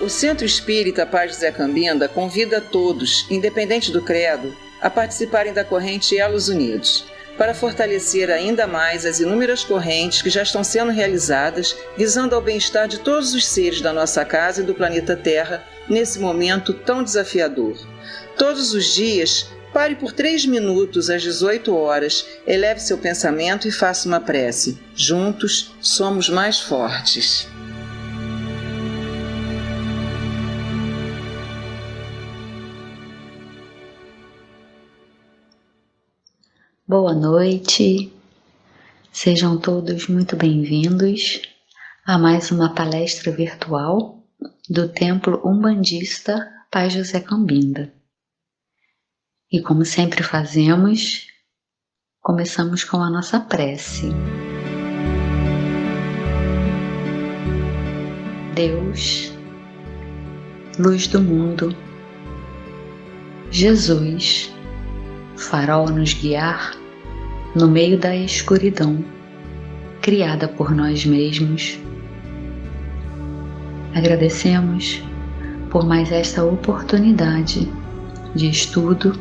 O Centro Espírita Paz José Cambinda convida a todos, independente do credo, a participarem da corrente Elos Unidos, para fortalecer ainda mais as inúmeras correntes que já estão sendo realizadas, visando ao bem-estar de todos os seres da nossa casa e do planeta Terra, nesse momento tão desafiador. Todos os dias, pare por 3 minutos às 18 horas, eleve seu pensamento e faça uma prece. Juntos, somos mais fortes. Boa noite, sejam todos muito bem-vindos a mais uma palestra virtual do Templo Umbandista Paz José Cambinda. E como sempre fazemos, começamos com a nossa prece. Deus, luz do mundo, Jesus, farol a nos guiar no meio da escuridão criada por nós mesmos. Agradecemos por mais esta oportunidade de estudo,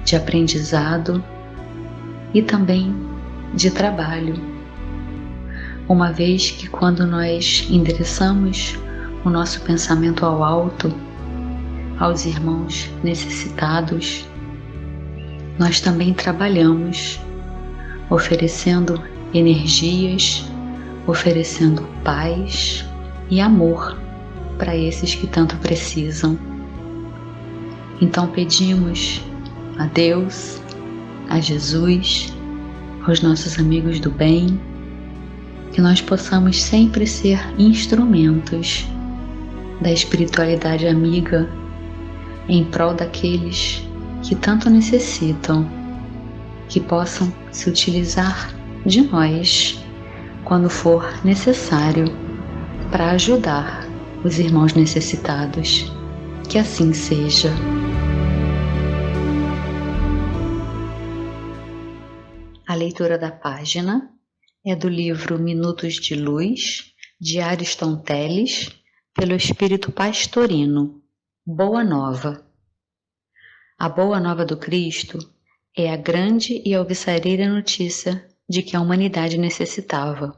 de aprendizado e também de trabalho, uma vez que quando nós endereçamos o nosso pensamento ao alto, aos irmãos necessitados, nós também trabalhamos, oferecendo energias, oferecendo paz e amor para esses que tanto precisam. Então pedimos a Deus, a Jesus, aos nossos amigos do bem, que nós possamos sempre ser instrumentos da espiritualidade amiga em prol daqueles que tanto necessitam, que possam se utilizar de nós quando for necessário para ajudar os irmãos necessitados. Que assim seja. A leitura da página é do livro Minutos de Luz, de Ariston Teles, pelo Espírito Pastorino. Boa Nova. A Boa Nova do Cristo é a grande e alvissareira notícia de que a humanidade necessitava.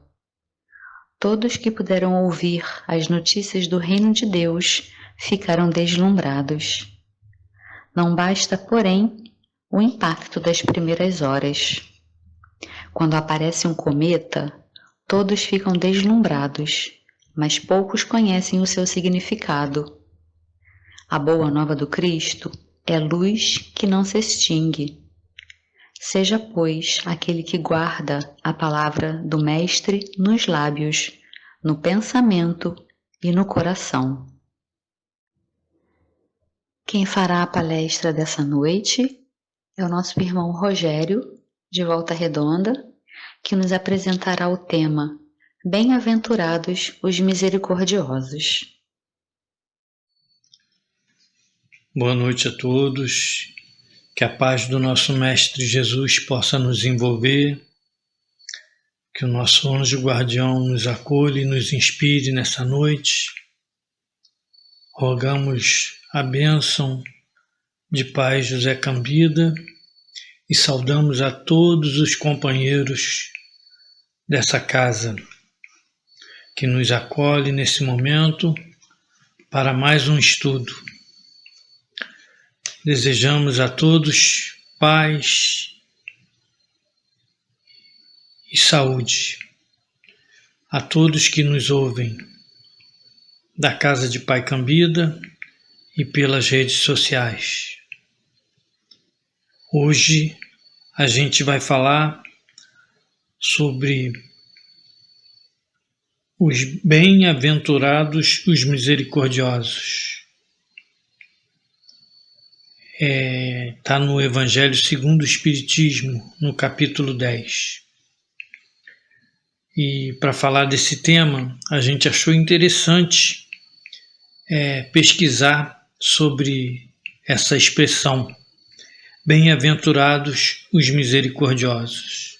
Todos que puderam ouvir as notícias do Reino de Deus ficaram deslumbrados. Não basta, porém, o impacto das primeiras horas. Quando aparece um cometa, todos ficam deslumbrados, mas poucos conhecem o seu significado. A Boa Nova do Cristo é luz que não se extingue. Seja, pois, aquele que guarda a palavra do Mestre nos lábios, no pensamento e no coração. Quem fará a palestra dessa noite é o nosso irmão Rogério, de Volta Redonda, que nos apresentará o tema Bem-aventurados os misericordiosos. Boa noite a todos, que a paz do nosso Mestre Jesus possa nos envolver, que o nosso anjo guardião nos acolha e nos inspire nessa noite. Rogamos a bênção de Paz José Cambinda e saudamos a todos os companheiros dessa casa que nos acolhe nesse momento para mais um estudo. Desejamos a todos paz e saúde. A todos que nos ouvem da Casa de Pai Cambinda e pelas redes sociais. Hoje a gente vai falar sobre os bem-aventurados, os misericordiosos. Está no Evangelho segundo o Espiritismo, no capítulo 10. E para falar desse tema, a gente achou interessante pesquisar sobre essa expressão, bem-aventurados os misericordiosos.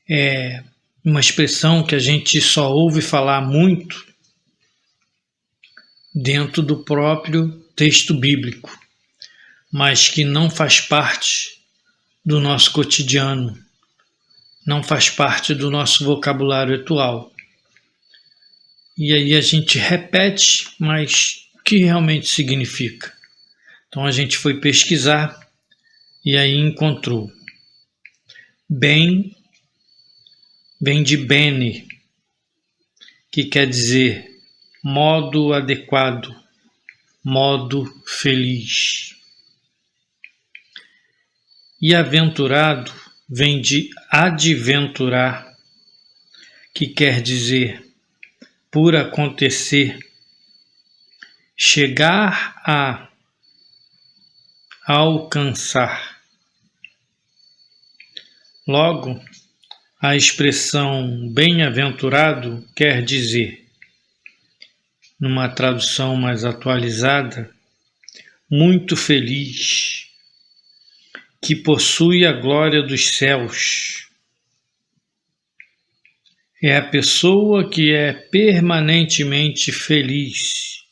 É uma expressão que a gente só ouve falar muito dentro do próprio texto bíblico, mas que não faz parte do nosso cotidiano, não faz parte do nosso vocabulário atual. E aí a gente repete, mas o que realmente significa? Então a gente foi pesquisar e aí encontrou. Bem vem de bene, que quer dizer modo adequado, modo feliz. E aventurado vem de adventurar, que quer dizer por acontecer, chegar a alcançar. Logo, a expressão bem-aventurado quer dizer, numa tradução mais atualizada, muito feliz, que possui a glória dos céus. É a pessoa que é permanentemente feliz.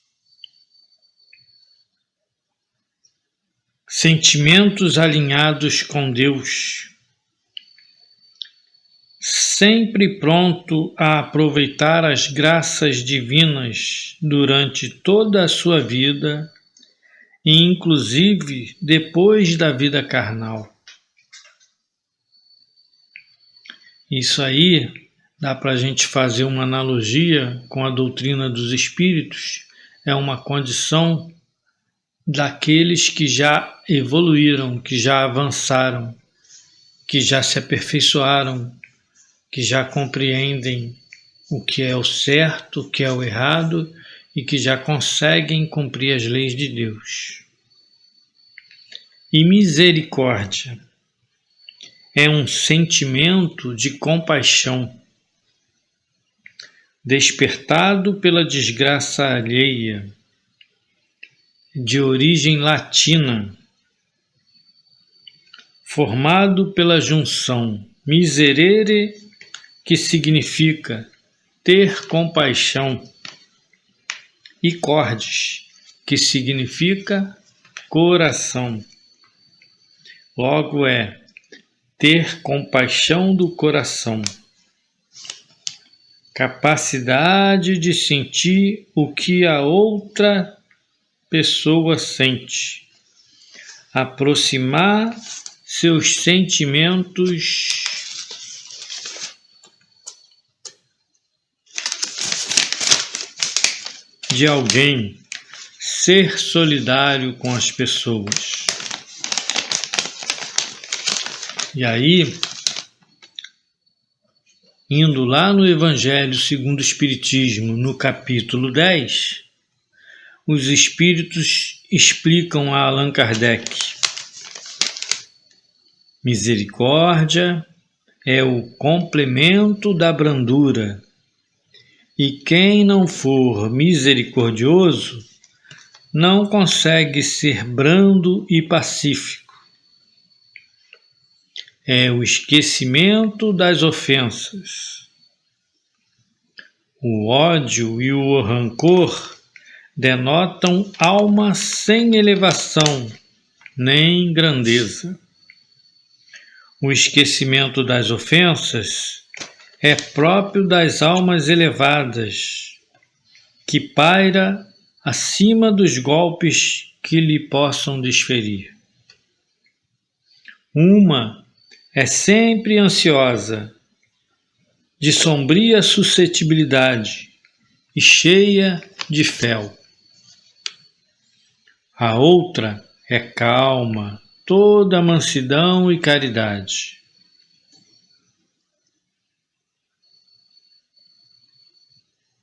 Sentimentos alinhados com Deus. Sempre pronto a aproveitar as graças divinas durante toda a sua vida e inclusive depois da vida carnal. Isso aí dá para a gente fazer uma analogia com a doutrina dos espíritos, é uma condição daqueles que já evoluíram, que já avançaram, que já se aperfeiçoaram, que já compreendem o que é o certo, o que é o errado e que já conseguem cumprir as leis de Deus. E misericórdia é um sentimento de compaixão, despertado pela desgraça alheia, de origem latina, formado pela junção miserere, que significa ter compaixão, e cordis, que significa coração. Logo é ter compaixão do coração, capacidade de sentir o que a outra pessoa sente, aproximar seus sentimentos de alguém, ser solidário com as pessoas. E aí, indo lá no Evangelho segundo o Espiritismo, no capítulo 10, os Espíritos explicam a Allan Kardec: misericórdia é o complemento da brandura, e quem não for misericordioso não consegue ser brando e pacífico. É o esquecimento das ofensas. O ódio e o rancor denotam alma sem elevação nem grandeza. O esquecimento das ofensas é próprio das almas elevadas, que paira acima dos golpes que lhe possam desferir. Uma é sempre ansiosa, de sombria suscetibilidade e cheia de fel. A outra é calma, toda mansidão e caridade.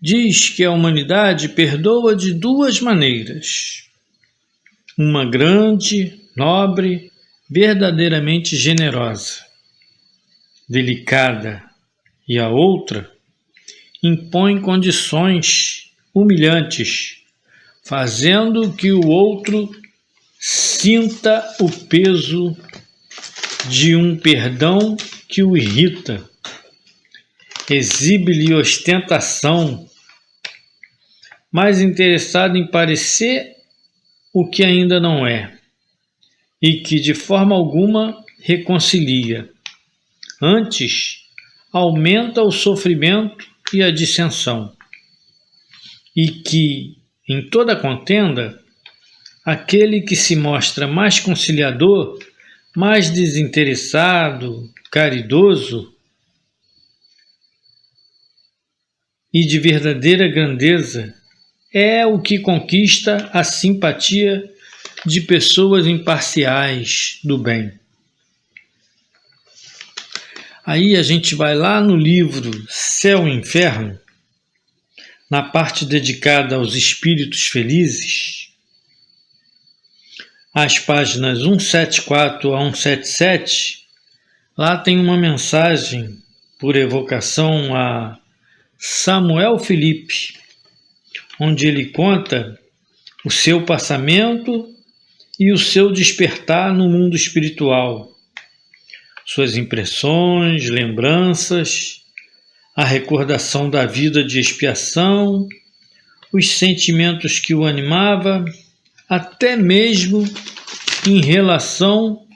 Diz que a humanidade perdoa de duas maneiras: uma grande, nobre, verdadeiramente generosa, delicada, e a outra impõe condições humilhantes, fazendo que o outro sinta o peso de um perdão que o irrita, exibe-lhe ostentação, mais interessado em parecer o que ainda não é, e que de forma alguma reconcilia. Antes, aumenta o sofrimento e a dissensão, e que, em toda contenda, aquele que se mostra mais conciliador, mais desinteressado, caridoso e de verdadeira grandeza, é o que conquista a simpatia de pessoas imparciais do bem. Aí a gente vai lá no livro Céu e Inferno, na parte dedicada aos espíritos felizes, as páginas 174 a 177, lá tem uma mensagem por evocação a Samuel Felipe, onde ele conta o seu passamento e o seu despertar no mundo espiritual, suas impressões, lembranças, a recordação da vida de expiação, os sentimentos que o animava, até mesmo em relação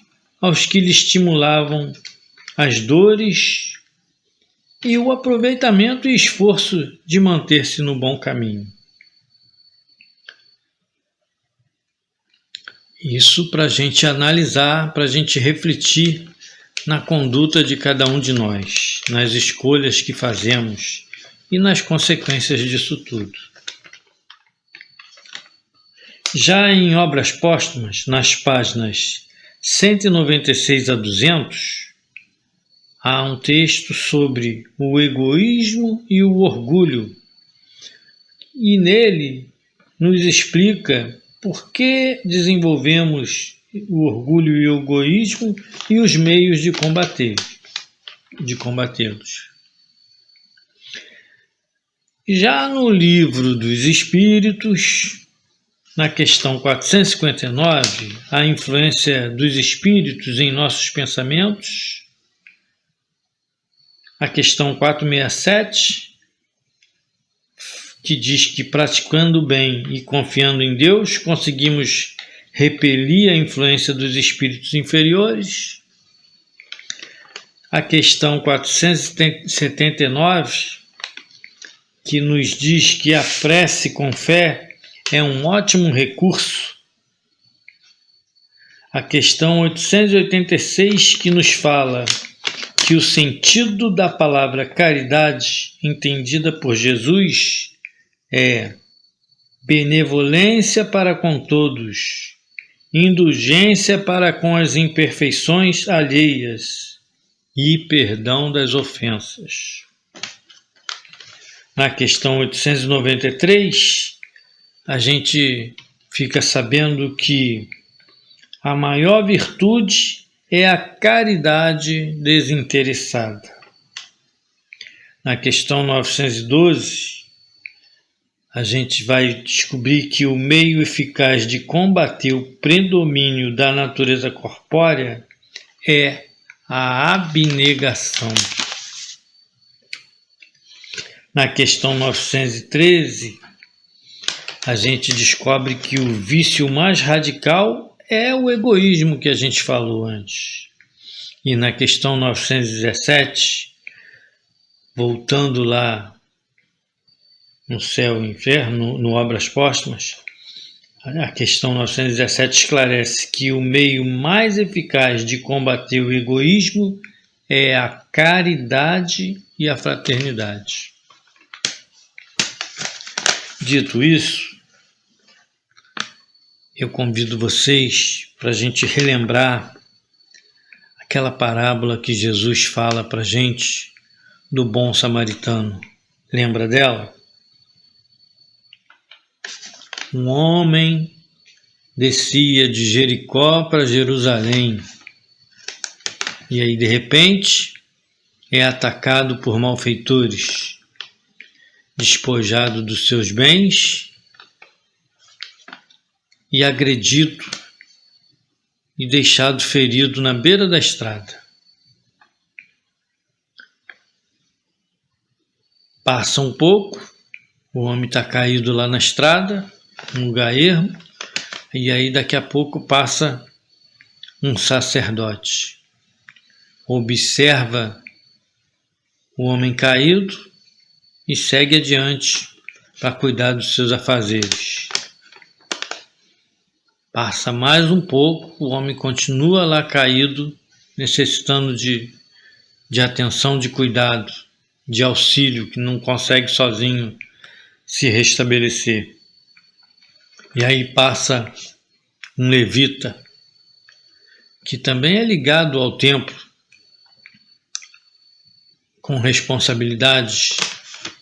aos que lhe estimulavam as dores e o aproveitamento e esforço de manter-se no bom caminho. Isso para a gente analisar, para a gente refletir na conduta de cada um de nós, nas escolhas que fazemos e nas consequências disso tudo. Já em Obras Póstumas, nas páginas 196 a 200, há um texto sobre o egoísmo e o orgulho, e nele nos explica por que desenvolvemos o orgulho e o egoísmo e os meios de combatê-los. Já no Livro dos Espíritos, na questão 459, a influência dos espíritos em nossos pensamentos, a questão 467, que diz que praticando o bem e confiando em Deus, conseguimos repelir a influência dos espíritos inferiores. A questão 479, que nos diz que a prece com fé é um ótimo recurso. A questão 886, que nos fala que o sentido da palavra caridade, entendida por Jesus, é benevolência para com todos, indulgência para com as imperfeições alheias e perdão das ofensas. Na questão 893, a gente fica sabendo que a maior virtude é a caridade desinteressada. Na questão 912, a gente vai descobrir que o meio eficaz de combater o predomínio da natureza corpórea é a abnegação. Na questão 913, a gente descobre que o vício mais radical é o egoísmo que a gente falou antes. E na questão 917, voltando lá no Céu e Inferno, no Obras Póstumas, a questão 917 esclarece que o meio mais eficaz de combater o egoísmo é a caridade e a fraternidade. Dito isso, eu convido vocês para a gente relembrar aquela parábola que Jesus fala para a gente do bom samaritano. Lembra dela? Um homem descia de Jericó para Jerusalém e aí de repente é atacado por malfeitores, despojado dos seus bens e agredido e deixado ferido na beira da estrada. Passa um pouco O homem está caído lá na estrada, num lugar ermo, e aí daqui a pouco passa um sacerdote. Observa o homem caído e segue adiante para cuidar dos seus afazeres. Passa mais um pouco, o homem continua lá caído, necessitando de atenção, de cuidado, de auxílio, que não consegue sozinho se restabelecer. E aí passa um levita, que também é ligado ao templo, com responsabilidades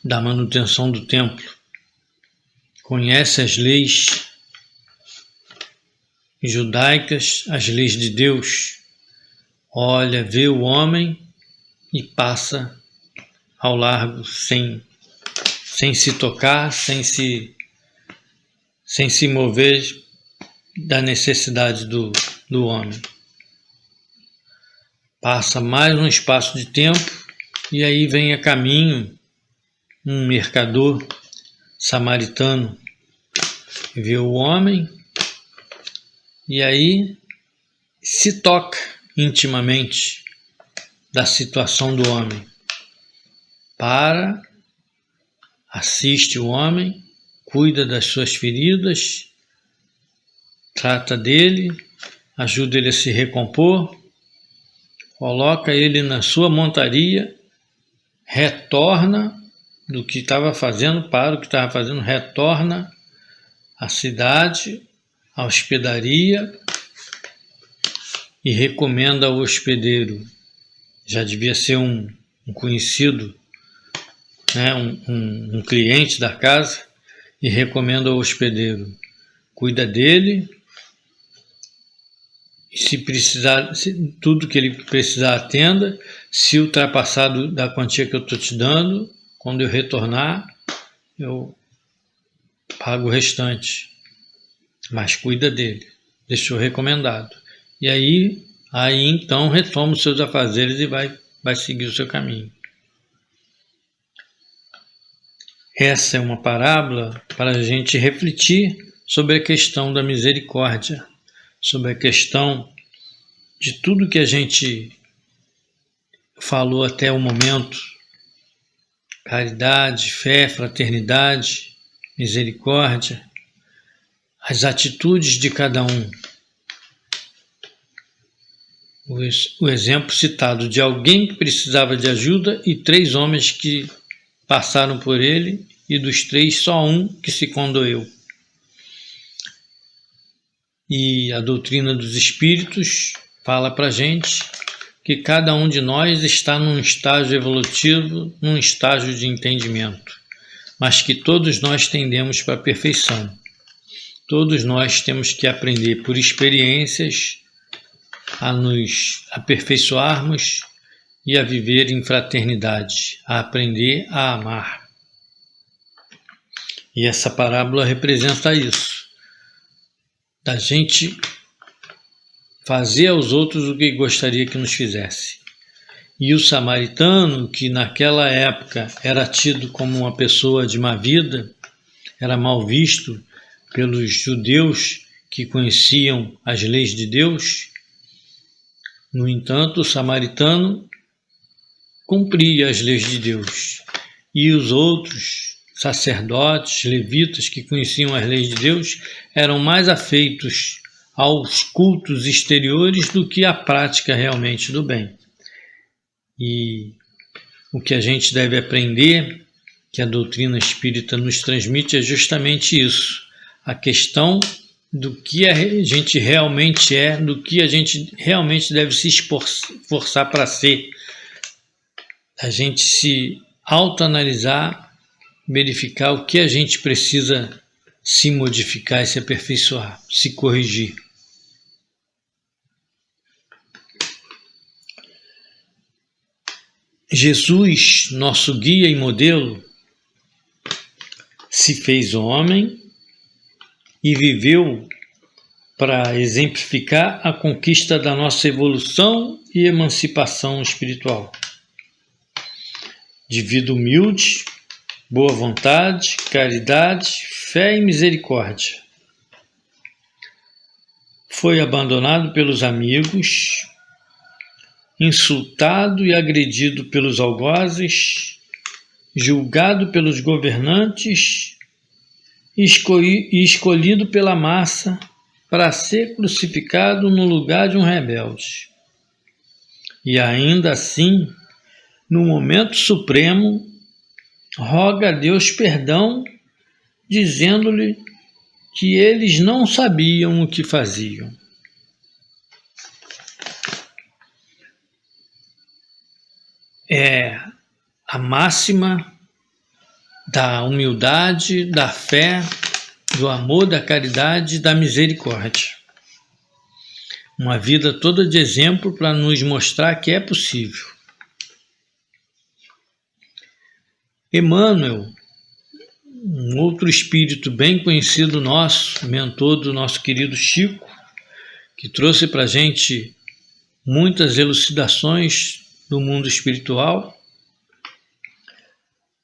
da manutenção do templo, conhece as leis judaicas, as leis de Deus, olha, vê o homem e passa ao largo sem se tocar, sem se mover da necessidade do homem. Passa mais um espaço de tempo e aí vem a caminho um mercador samaritano, vê o homem e aí se toca intimamente da situação do homem. Assiste o homem, cuida das suas feridas, trata dele, ajuda ele a se recompor, coloca ele na sua montaria, retorna do que estava fazendo para o que estava fazendo, retorna à cidade, à hospedaria e recomenda ao hospedeiro. Já devia ser um conhecido, né, um cliente da casa, e recomenda ao hospedeiro: cuida dele, e se precisar, tudo que ele precisar atenda. Se ultrapassar da quantia que eu estou te dando, quando eu retornar, eu pago o restante, mas cuida dele, deixou recomendado. E aí então retoma os seus afazeres e vai seguir o seu caminho. Essa é uma parábola para a gente refletir sobre a questão da misericórdia, sobre a questão de tudo que a gente falou até o momento: caridade, fé, fraternidade, misericórdia, as atitudes de cada um. O exemplo citado de alguém que precisava de ajuda e 3 homens que passaram por ele, e dos 3 só um que se condoeu. E a doutrina dos espíritos fala para a gente que cada um de nós está num estágio evolutivo, num estágio de entendimento, mas que todos nós tendemos para a perfeição. Todos nós temos que aprender por experiências a nos aperfeiçoarmos e a viver em fraternidade, a aprender a amar. E essa parábola representa isso, da gente fazer aos outros o que gostaria que nos fizesse. E o samaritano, que naquela época era tido como uma pessoa de má vida, era mal visto pelos judeus que conheciam as leis de Deus. No entanto, o samaritano cumpria as leis de Deus, e os outros sacerdotes, levitas que conheciam as leis de Deus eram mais afeitos aos cultos exteriores do que à prática realmente do bem. E o que a gente deve aprender, que a doutrina espírita nos transmite, é justamente isso: a questão do que a gente realmente é, do que a gente realmente deve se esforçar para ser, a gente se autoanalisar, verificar o que a gente precisa se modificar e se aperfeiçoar, se corrigir. Jesus, nosso guia e modelo, se fez homem e viveu para exemplificar a conquista da nossa evolução e emancipação espiritual. De vida humilde, boa vontade, caridade, fé e misericórdia. Foi abandonado pelos amigos, insultado e agredido pelos algozes, julgado pelos governantes e escolhido pela massa para ser crucificado no lugar de um rebelde. E ainda assim, no momento supremo, roga a Deus perdão, dizendo-lhe que eles não sabiam o que faziam. É a máxima da humildade, da fé, do amor, da caridade e da misericórdia. Uma vida toda de exemplo para nos mostrar que é possível. Emmanuel, um outro espírito bem conhecido nosso, mentor do nosso querido Chico, que trouxe para a gente muitas elucidações do mundo espiritual,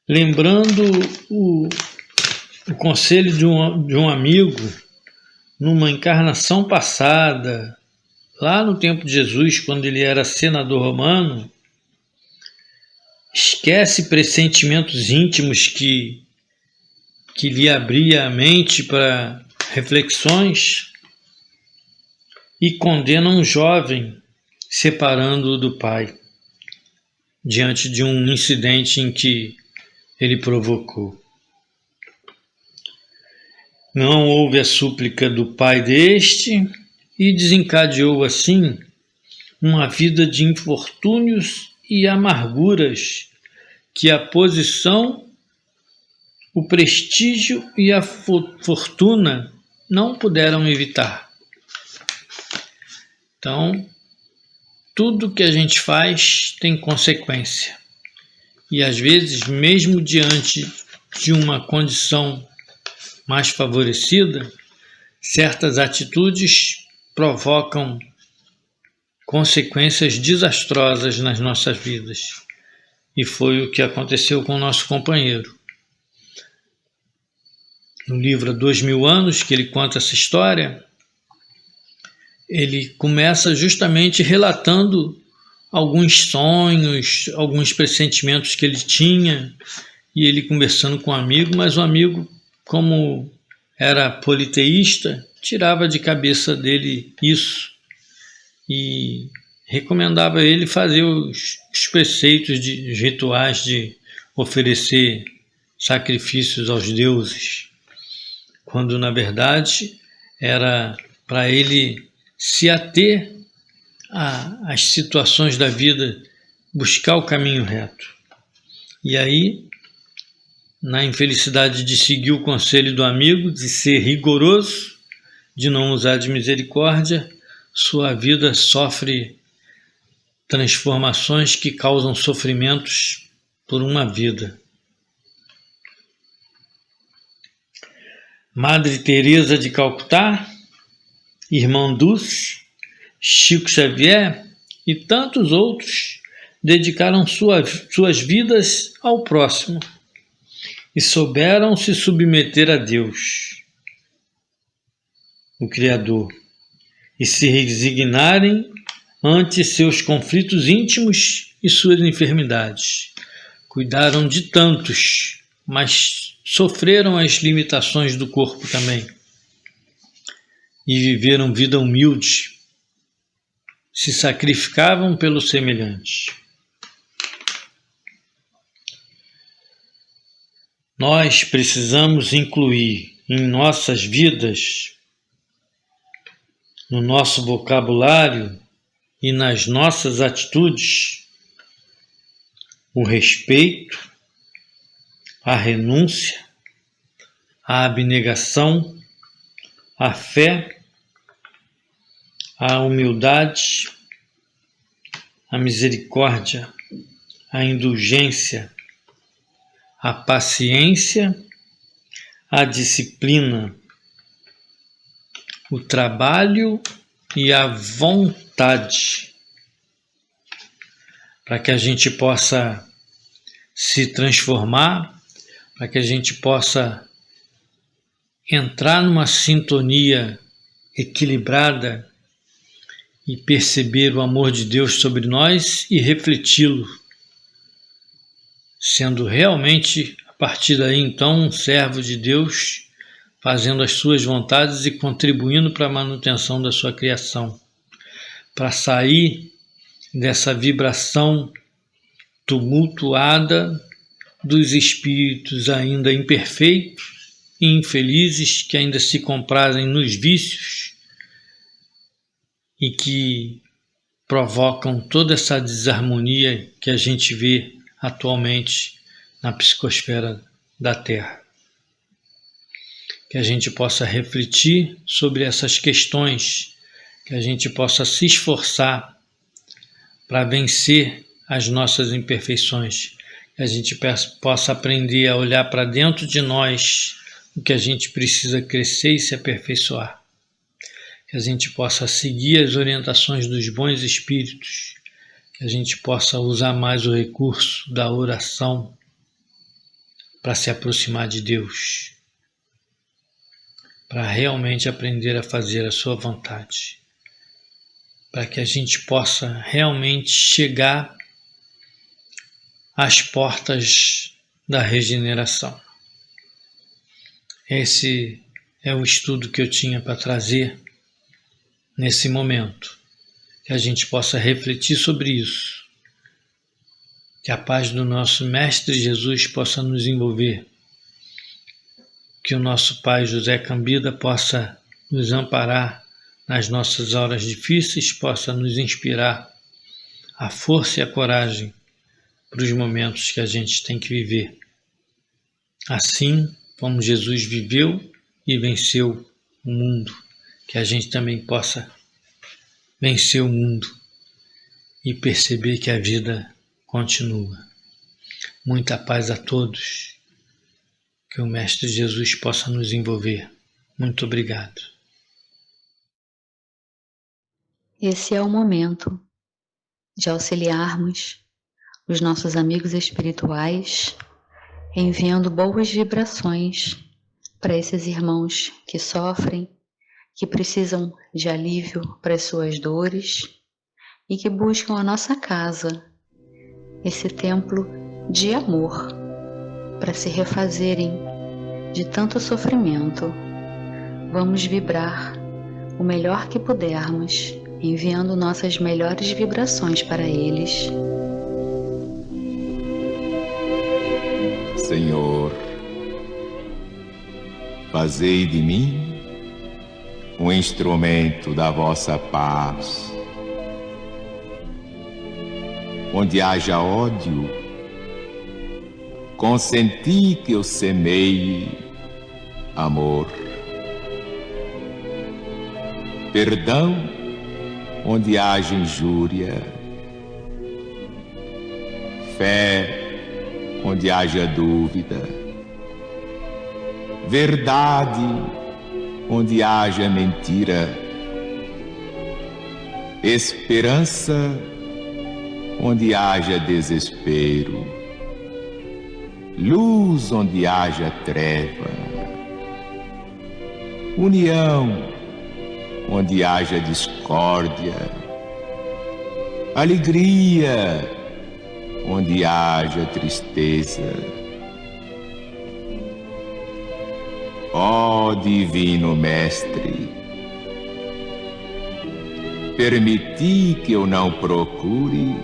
lembrando o conselho de um amigo numa encarnação passada, lá no tempo de Jesus, quando ele era senador romano. Esquece pressentimentos íntimos que lhe abria a mente para reflexões e condena um jovem separando-o do pai, diante de um incidente em que ele provocou. Não houve a súplica do pai deste e desencadeou assim uma vida de infortúnios e amarguras que a posição, o prestígio e a fortuna não puderam evitar. Então, tudo que a gente faz tem consequência. E às vezes, mesmo diante de uma condição mais favorecida, certas atitudes provocam consequências desastrosas nas nossas vidas. E foi o que aconteceu com o nosso companheiro. No livro Há 2000 anos, que ele conta essa história, ele começa justamente relatando alguns sonhos, alguns pressentimentos que ele tinha, e ele conversando com um amigo, mas o amigo, como era politeísta, tirava de cabeça dele isso e recomendava a ele fazer os preceitos, os rituais de oferecer sacrifícios aos deuses, quando na verdade era para ele se ater às situações da vida, buscar o caminho reto. E aí, na infelicidade de seguir o conselho do amigo, de ser rigoroso, de não usar de misericórdia, sua vida sofre transformações que causam sofrimentos por uma vida. Madre Teresa de Calcutá, Irmã Dulce, Chico Xavier e tantos outros dedicaram suas vidas ao próximo e souberam se submeter a Deus, o Criador, e se resignarem ante seus conflitos íntimos e suas enfermidades. Cuidaram de tantos, mas sofreram as limitações do corpo também. E viveram vida humilde, se sacrificavam pelos semelhantes. Nós precisamos incluir em nossas vidas, no nosso vocabulário e nas nossas atitudes, o respeito, a renúncia, a abnegação, a fé, a humildade, a misericórdia, a indulgência, a paciência, a disciplina, o trabalho e a vontade, para que a gente possa se transformar, para que a gente possa entrar numa sintonia equilibrada e perceber o amor de Deus sobre nós e refleti-lo, sendo realmente, a partir daí então, um servo de Deus, fazendo as suas vontades e contribuindo para a manutenção da sua criação, para sair dessa vibração tumultuada dos espíritos ainda imperfeitos e infelizes que ainda se comprazem nos vícios e que provocam toda essa desarmonia que a gente vê atualmente na psicosfera da Terra. Que a gente possa refletir sobre essas questões, que a gente possa se esforçar para vencer as nossas imperfeições, que a gente possa aprender a olhar para dentro de nós o que a gente precisa crescer e se aperfeiçoar. Que a gente possa seguir as orientações dos bons espíritos, que a gente possa usar mais o recurso da oração para se aproximar de Deus, para realmente aprender a fazer a sua vontade, para que a gente possa realmente chegar às portas da regeneração. Esse é o estudo que eu tinha para trazer nesse momento, que a gente possa refletir sobre isso, que a paz do nosso Mestre Jesus possa nos envolver, que o nosso Pai José Cambida possa nos amparar nas nossas horas difíceis, possa nos inspirar a força e a coragem para os momentos que a gente tem que viver. Assim como Jesus viveu e venceu o mundo, que a gente também possa vencer o mundo e perceber que a vida continua. Muita paz a todos. Que o Mestre Jesus possa nos envolver. Muito obrigado. Esse é o momento de auxiliarmos os nossos amigos espirituais, enviando boas vibrações para esses irmãos que sofrem, que precisam de alívio para as suas dores e que buscam a nossa casa, esse templo de amor, para se refazerem de tanto sofrimento. Vamos vibrar o melhor que pudermos, enviando nossas melhores vibrações para eles. Senhor, fazei de mim um instrumento da vossa paz. Onde haja ódio, consenti que eu semeie amor. Perdão, onde haja injúria. Fé, onde haja dúvida. Verdade, onde haja mentira. Esperança, onde haja desespero. Luz, onde haja treva. União, onde haja discórdia. Alegria, onde haja tristeza. Ó Divino Mestre, permiti que eu não procure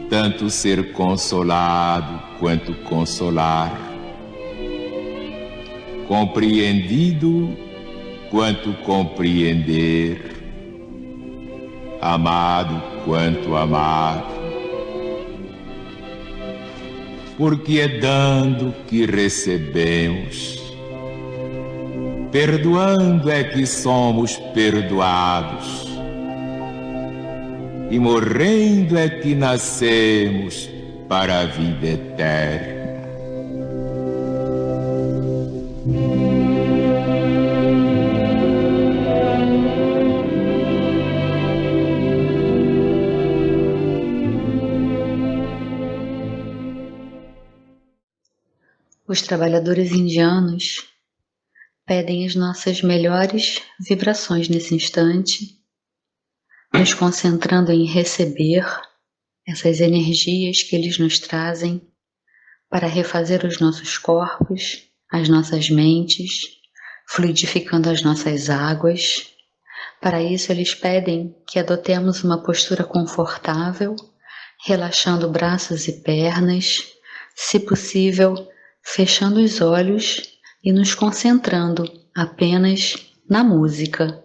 tanto ser consolado quanto consolar, compreendido quanto compreender, amado quanto amar, porque é dando que recebemos, perdoando é que somos perdoados, e morrendo é que nascemos para a vida eterna. Os trabalhadores indianos pedem as nossas melhores vibrações nesse instante, nos concentrando em receber essas energias que eles nos trazem para refazer os nossos corpos, as nossas mentes, fluidificando as nossas águas. Para isso, eles pedem que adotemos uma postura confortável, relaxando braços e pernas, se possível, fechando os olhos e nos concentrando apenas na música.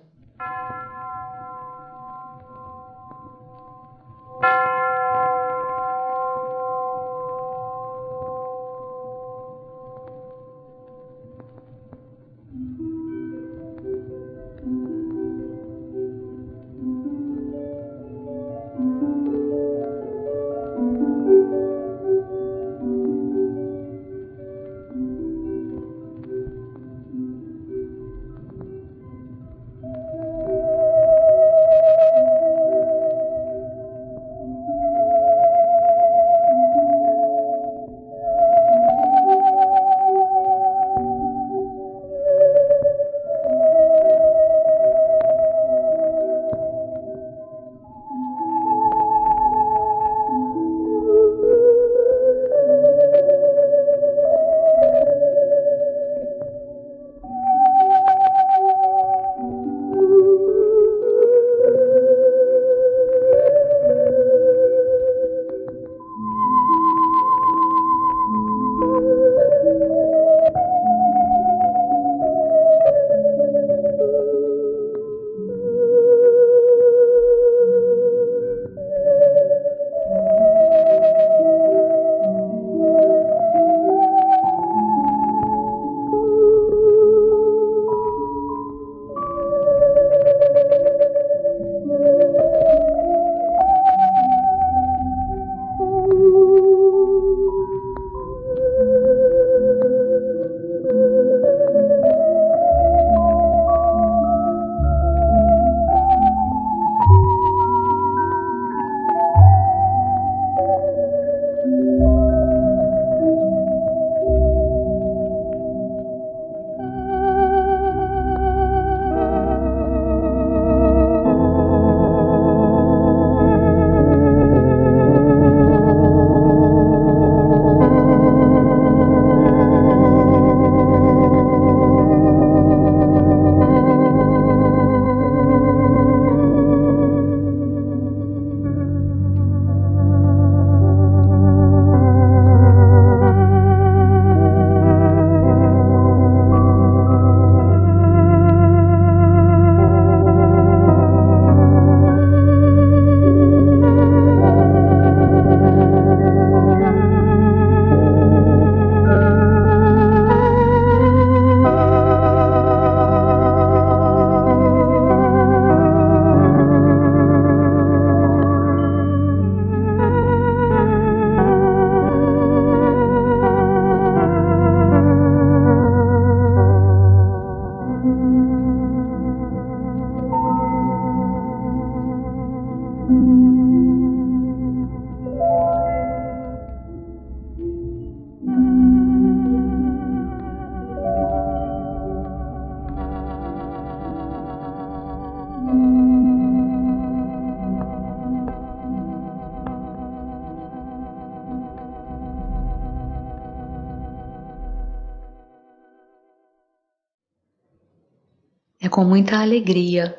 É com muita alegria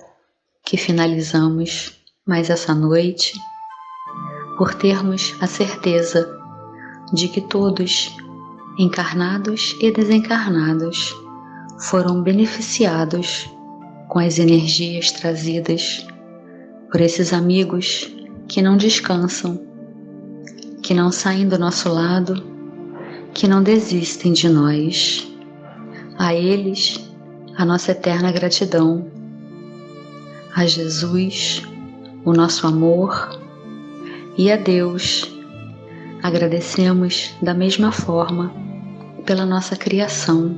que finalizamos mais essa noite, por termos a certeza de que todos, encarnados e desencarnados, foram beneficiados com as energias trazidas por esses amigos que não descansam, que não saem do nosso lado, que não desistem de nós. A eles, a nossa eterna gratidão. A Jesus, o nosso amor, e a Deus, agradecemos da mesma forma pela nossa criação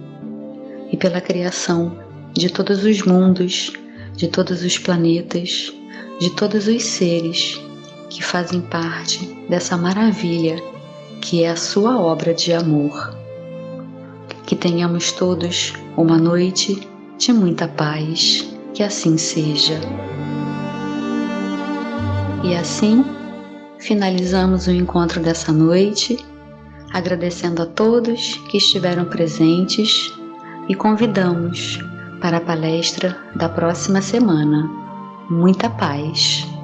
e pela criação de todos os mundos, de todos os planetas, de todos os seres que fazem parte dessa maravilha que é a sua obra de amor. Que tenhamos todos uma noite de muita paz, que assim seja. E assim, finalizamos o encontro dessa noite, agradecendo a todos que estiveram presentes e convidamos para a palestra da próxima semana. Muita paz!